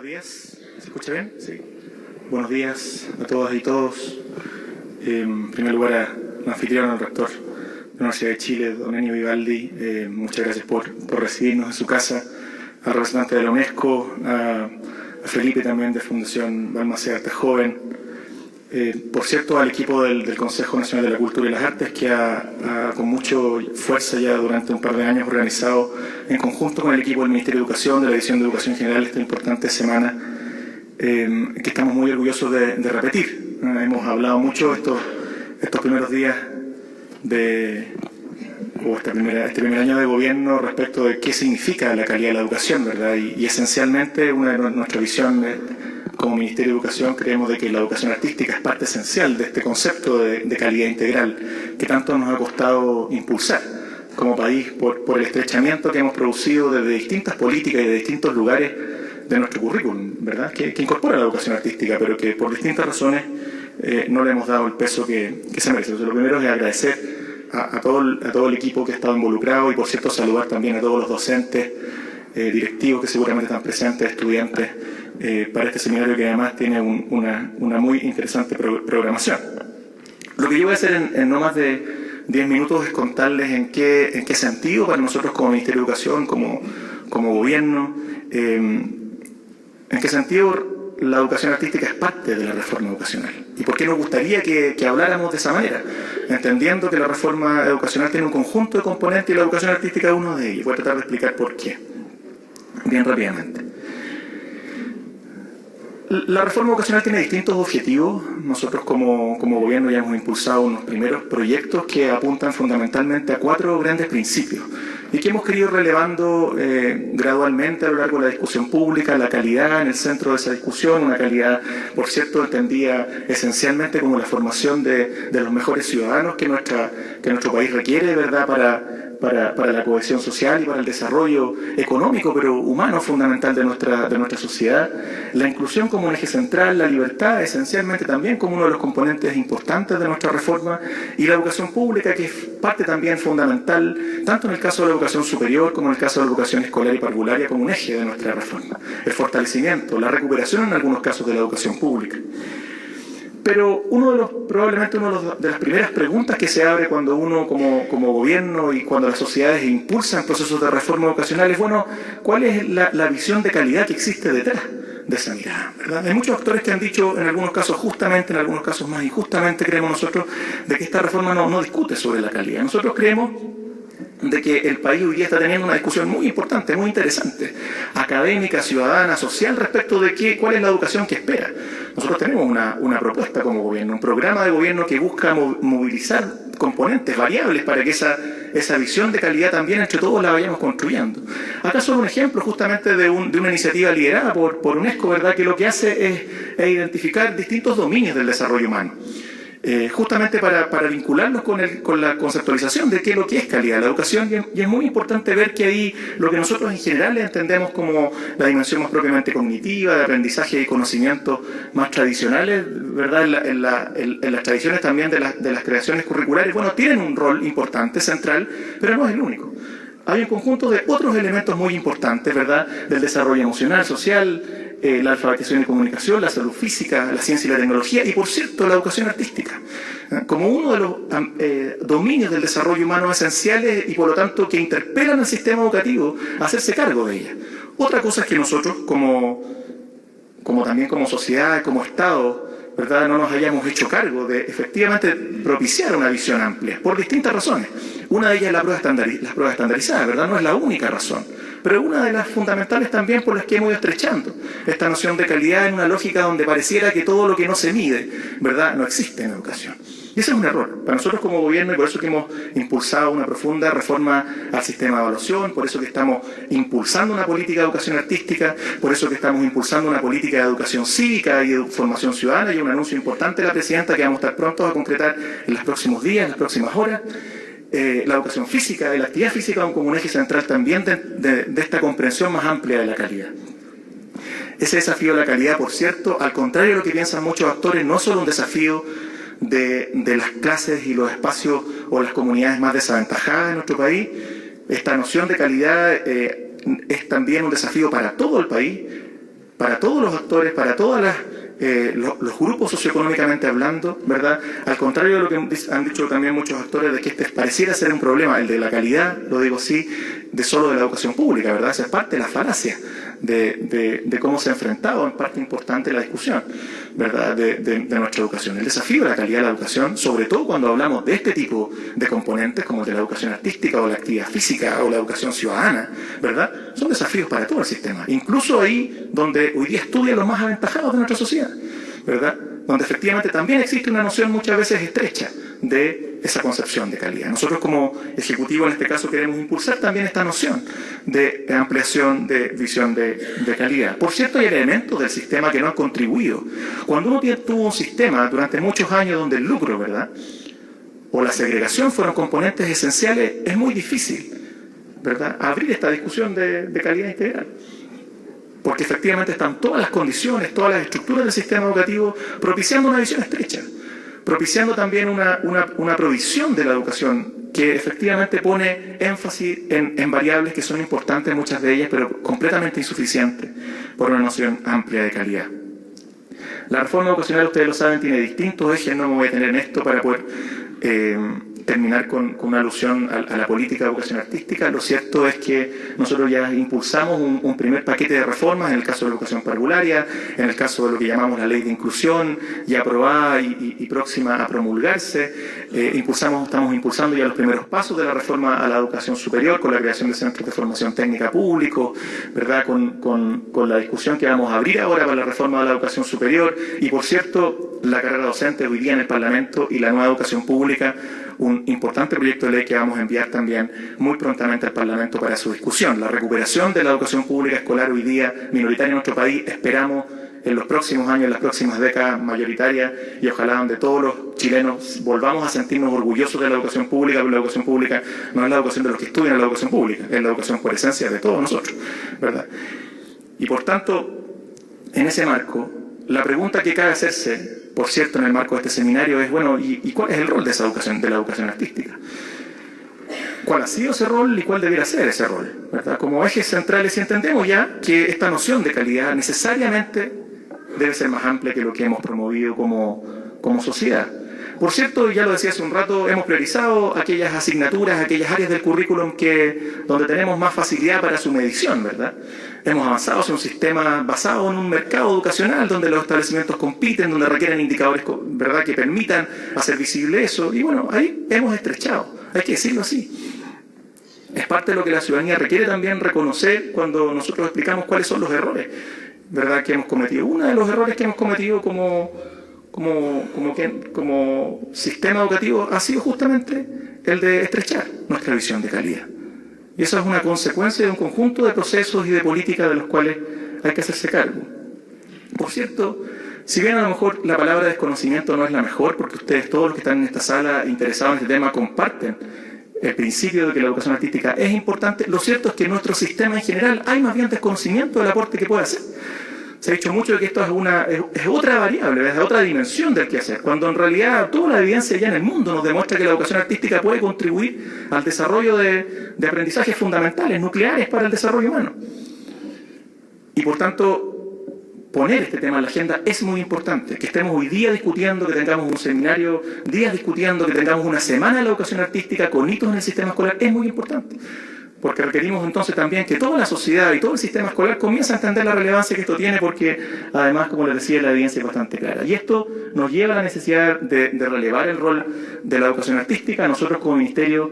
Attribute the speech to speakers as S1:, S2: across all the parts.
S1: Buenos días. ¿Se escucha bien? Sí. Buenos días a todas y todos. En primer lugar, a la anfitriona, al rector de la Universidad de Chile, don Ennio Vivaldi. Muchas gracias por recibirnos en su casa. Al representante de la UNESCO, a Felipe también de Fundación Balmaceda Arte Joven. Por cierto, al equipo del Consejo Nacional de la Cultura y las Artes, que con mucha fuerza ya durante un par de años organizado en conjunto con el equipo del Ministerio de Educación, de la División de Educación General, esta importante semana, que estamos muy orgullosos de repetir. Hemos hablado mucho estos primeros días este primer año de gobierno respecto de qué significa la calidad de la educación, ¿verdad? Y esencialmente nuestra visión como Ministerio de Educación creemos de que la educación artística es parte esencial de este concepto de calidad integral que tanto nos ha costado impulsar como país por el estrechamiento que hemos producido desde distintas políticas y de distintos lugares de nuestro currículum, ¿verdad? Que incorpora la educación artística, pero que por distintas razones no le hemos dado el peso que se merece. Entonces, lo primero es agradecer a todo el equipo que ha estado involucrado y, por cierto, saludar también a todos los docentes, directivos que seguramente están presentes, estudiantes, para este seminario que además tiene una muy interesante programación. Lo que yo voy a hacer en no más de 10 minutos es contarles en qué sentido para nosotros como Ministerio de Educación, como gobierno, en qué sentido la educación artística es parte de la reforma educacional y por qué nos gustaría que habláramos de esa manera, entendiendo que la reforma educacional tiene un conjunto de componentes y la educación artística es uno de ellos. Voy a tratar de explicar por qué, bien rápidamente. La reforma educacional tiene distintos objetivos. Nosotros como gobierno ya hemos impulsado unos primeros proyectos que apuntan fundamentalmente a 4 grandes principios y que hemos querido relevando gradualmente a lo largo de la discusión pública, la calidad en el centro de esa discusión, una calidad, por cierto, entendida esencialmente como la formación de los mejores ciudadanos que nuestro país requiere, ¿verdad?, para la cohesión social y para el desarrollo económico, pero humano fundamental de nuestra sociedad. La inclusión como un eje central, la libertad esencialmente también como uno de los componentes importantes de nuestra reforma, y la educación pública, que es parte también fundamental, tanto en el caso de la educación superior como en el caso de la educación escolar y parvularia, como un eje de nuestra reforma. El fortalecimiento, la recuperación en algunos casos de la educación pública. Pero probablemente una de las primeras preguntas que se abre cuando uno como gobierno y cuando las sociedades impulsan procesos de reforma educacional es, bueno, ¿cuál es la visión de calidad que existe detrás de esa mirada, ¿verdad? Hay muchos actores que han dicho, en algunos casos justamente, en algunos casos más injustamente, creemos nosotros, de que esta reforma no discute sobre la calidad. Nosotros creemos de que el país hoy día está teniendo una discusión muy importante, muy interesante, académica, ciudadana, social, respecto de cuál es la educación que espera. Nosotros tenemos una propuesta como gobierno, un programa de gobierno que busca movilizar componentes, variables, para que esa visión de calidad también entre todos la vayamos construyendo. Acá solo un ejemplo justamente de una iniciativa liderada por UNESCO, ¿verdad?, que lo que hace es identificar distintos dominios del desarrollo humano. Justamente para vincularlos con la conceptualización de qué es lo que es calidad de la educación, y es muy importante ver que ahí lo que nosotros en general entendemos como la dimensión más propiamente cognitiva, de aprendizaje y conocimientos más tradicionales, ¿verdad?, en las tradiciones también de las creaciones curriculares, bueno, tienen un rol importante, central, pero no es el único. Hay un conjunto de otros elementos muy importantes, ¿verdad?, del desarrollo emocional, social, la alfabetización y comunicación, la salud física, la ciencia y la tecnología, y por cierto, la educación artística, como uno de los dominios del desarrollo humano esenciales y por lo tanto que interpelan al sistema educativo a hacerse cargo de ella. Otra cosa es que nosotros, también como sociedad, como Estado, ¿verdad?, no nos hayamos hecho cargo de efectivamente propiciar una visión amplia, por distintas razones. Una de ellas es las pruebas estandarizadas, ¿verdad? No es la única razón, pero una de las fundamentales también por las que hemos ido estrechando esta noción de calidad en una lógica donde pareciera que todo lo que no se mide, ¿verdad?, no existe en educación. Y ese es un error para nosotros como gobierno, y por eso que hemos impulsado una profunda reforma al sistema de evaluación, por eso que estamos impulsando una política de educación artística, por eso que estamos impulsando una política de educación cívica y de formación ciudadana, y un anuncio importante de la presidenta que vamos a estar prontos a concretar en los próximos días, en las próximas horas. La educación física, la actividad física como un eje central también de esta comprensión más amplia de la calidad. Ese desafío de la calidad, por cierto, al contrario de lo que piensan muchos actores, no es solo un desafío de las clases y los espacios o las comunidades más desaventajadas de nuestro país. Esta noción de calidad es también un desafío para todo el país, para todos los actores, para todas los grupos socioeconómicamente hablando, ¿verdad? Al contrario de lo que han dicho también muchos actores, de que este pareciera ser un problema, el de la calidad, lo digo así, de solo de la educación pública, ¿verdad? Esa es parte de la falacia de cómo se ha enfrentado en parte importante la discusión, ¿verdad? De nuestra educación. El desafío de la calidad de la educación, sobre todo cuando hablamos de este tipo de componentes, como el de la educación artística o la actividad física o la educación ciudadana, ¿verdad? Son desafíos para todo el sistema, incluso ahí donde hoy día estudian los más aventajados de nuestra sociedad, ¿verdad? Donde efectivamente también existe una noción muchas veces estrecha de esa concepción de calidad. Nosotros como Ejecutivo en este caso queremos impulsar también esta noción de ampliación de visión de calidad. Por cierto, hay elementos del sistema que no han contribuido. Cuando uno tuvo un sistema durante muchos años donde el lucro, ¿verdad?, o la segregación fueron componentes esenciales, es muy difícil, ¿verdad?, abrir esta discusión de calidad integral. Porque efectivamente están todas las condiciones, todas las estructuras del sistema educativo propiciando una visión estrecha, propiciando también una provisión de la educación que efectivamente pone énfasis en variables que son importantes, muchas de ellas, pero completamente insuficientes por una noción amplia de calidad. La reforma educacional, ustedes lo saben, tiene distintos ejes, no me voy a detener en esto para poder terminar con una alusión a la política de educación artística. Lo cierto es que nosotros ya impulsamos un primer paquete de reformas en el caso de la educación parvularia, en el caso de lo que llamamos la ley de inclusión, ya aprobada y próxima a promulgarse. Estamos impulsando ya los primeros pasos de la reforma a la educación superior con la creación de centros de formación técnica públicos, ¿verdad?, con la discusión que vamos a abrir ahora para la reforma de la educación superior y, por cierto, la carrera docente hoy día en el Parlamento y la nueva educación pública, un importante proyecto de ley que vamos a enviar también muy prontamente al Parlamento para su discusión. La recuperación de la educación pública escolar hoy día minoritaria en nuestro país, esperamos en los próximos años, en las próximas décadas mayoritaria, y ojalá donde todos los chilenos volvamos a sentirnos orgullosos de la educación pública, porque la educación pública no es la educación de los que estudian la educación pública, es la educación por esencia de todos nosotros, ¿verdad? Y por tanto, en ese marco, la pregunta que cabe hacerse, por cierto, en el marco de este seminario es, bueno, ¿y cuál es el rol de esa educación, de la educación artística? ¿Cuál ha sido ese rol y cuál debiera ser ese rol, ¿verdad? Como ejes centrales, y entendemos ya que esta noción de calidad necesariamente debe ser más amplia que lo que hemos promovido como sociedad. Por cierto, ya lo decía hace un rato, hemos priorizado aquellas asignaturas, aquellas áreas del currículum donde tenemos más facilidad para su medición, ¿verdad? Hemos avanzado hacia un sistema basado en un mercado educacional donde los establecimientos compiten, donde requieren indicadores, ¿verdad?, que permitan hacer visible eso. Y bueno, ahí hemos estrechado, hay que decirlo así. Es parte de lo que la ciudadanía requiere también reconocer cuando nosotros explicamos cuáles son los errores, ¿verdad?, que hemos cometido. Uno de los errores que hemos cometido como sistema educativo ha sido justamente el de estrechar nuestra visión de calidad. Y eso es una consecuencia de un conjunto de procesos y de políticas de los cuales hay que hacerse cargo. Por cierto, si bien a lo mejor la palabra desconocimiento no es la mejor, porque ustedes, todos los que están en esta sala interesados en este tema, comparten el principio de que la educación artística es importante, lo cierto es que en nuestro sistema en general hay más bien desconocimiento del aporte que puede hacer. Se ha dicho mucho de que esto es otra variable, es otra dimensión del quehacer, cuando en realidad toda la evidencia ya en el mundo nos demuestra que la educación artística puede contribuir al desarrollo de aprendizajes fundamentales, nucleares para el desarrollo humano. Y por tanto, poner este tema en la agenda es muy importante. Que estemos hoy día discutiendo, que tengamos un seminario, días discutiendo, que tengamos una semana de la educación artística con hitos en el sistema escolar, es muy importante. Porque requerimos entonces también que toda la sociedad y todo el sistema escolar comience a entender la relevancia que esto tiene, porque además, como les decía, la evidencia es bastante clara. Y esto nos lleva a la necesidad de relevar el rol de la educación artística. Nosotros como Ministerio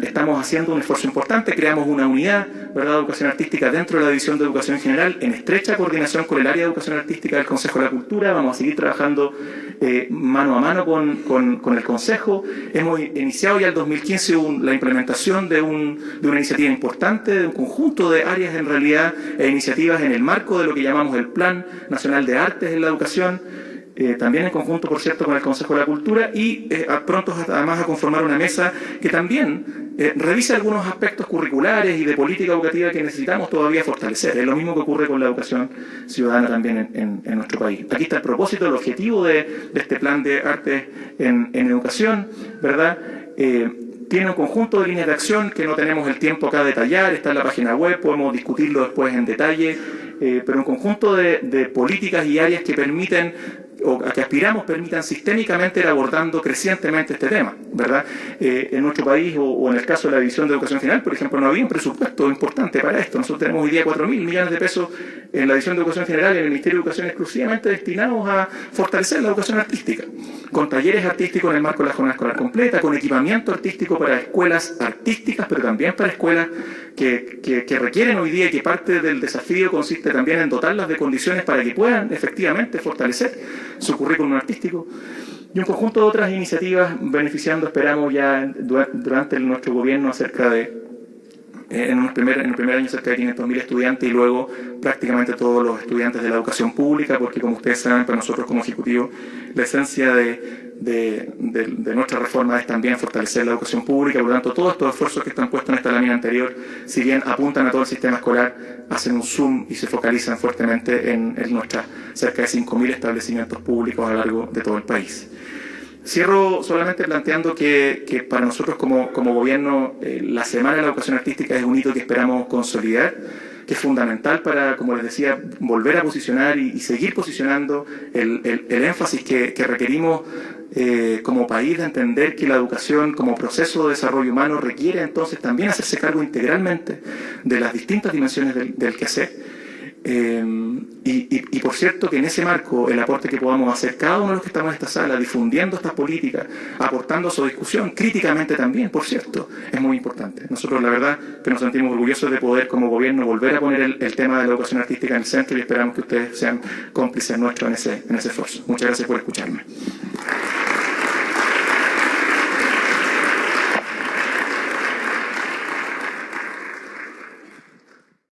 S1: estamos haciendo un esfuerzo importante, creamos una unidad, ¿verdad?, de educación artística dentro de la División de Educación General, en estrecha coordinación con el área de educación artística del Consejo de la Cultura. Vamos a seguir trabajando mano a mano con el Consejo. Hemos iniciado ya el 2015 la implementación de una iniciativa importante, de un conjunto de áreas en realidad e iniciativas en el marco de lo que llamamos el Plan Nacional de Artes en la Educación, también en conjunto, por cierto, con el Consejo de la Cultura, y pronto además a conformar una mesa que también revise algunos aspectos curriculares y de política educativa que necesitamos todavía fortalecer. Es lo mismo que ocurre con la educación ciudadana también en nuestro país. Aquí está el propósito, el objetivo de este plan de arte en educación, ¿verdad? Tiene un conjunto de líneas de acción que no tenemos el tiempo acá de detallar, está en la página web, podemos discutirlo después en detalle. pero un conjunto de políticas y áreas que permiten, o a que aspiramos permitan sistémicamente ir abordando crecientemente este tema, ¿verdad? En nuestro país, o en el caso de la División de Educación General, por ejemplo, no había un presupuesto importante para esto. Nosotros tenemos hoy día 4.000 millones de pesos en la División de Educación General, en el Ministerio de Educación, exclusivamente destinados a fortalecer la educación artística, con talleres artísticos en el marco de la jornada escolar completa, con equipamiento artístico para escuelas artísticas, pero también para escuelas que requieren hoy día, y que parte del desafío consiste también en dotarlas de condiciones para que puedan efectivamente fortalecer su currículum artístico, y un conjunto de otras iniciativas beneficiando, esperamos ya durante nuestro gobierno, cerca de, en el primer año, cerca de 500.000 estudiantes, y luego prácticamente todos los estudiantes de la educación pública, porque como ustedes saben, para nosotros como Ejecutivo, la esencia de nuestra reforma es también fortalecer la educación pública. Por lo tanto, todos estos esfuerzos que están puestos en esta lámina anterior, si bien apuntan a todo el sistema escolar, hacen un zoom y se focalizan fuertemente en nuestras cerca de 5.000 establecimientos públicos a lo largo de todo el país. Cierro solamente planteando que para nosotros como gobierno, la Semana de la Educación Artística es un hito que esperamos consolidar, que es fundamental para, como les decía, volver a posicionar y seguir posicionando el énfasis que requerimos como país, de entender que la educación como proceso de desarrollo humano requiere entonces también hacerse cargo integralmente de las distintas dimensiones del quehacer. Y por cierto, que en ese marco el aporte que podamos hacer cada uno de los que estamos en esta sala, difundiendo estas políticas, aportando a su discusión, críticamente también, por cierto, es muy importante. Nosotros la verdad que nos sentimos orgullosos de poder como gobierno volver a poner el tema de la educación artística en el centro, y esperamos que ustedes sean cómplices nuestros en ese esfuerzo. Muchas gracias por escucharme.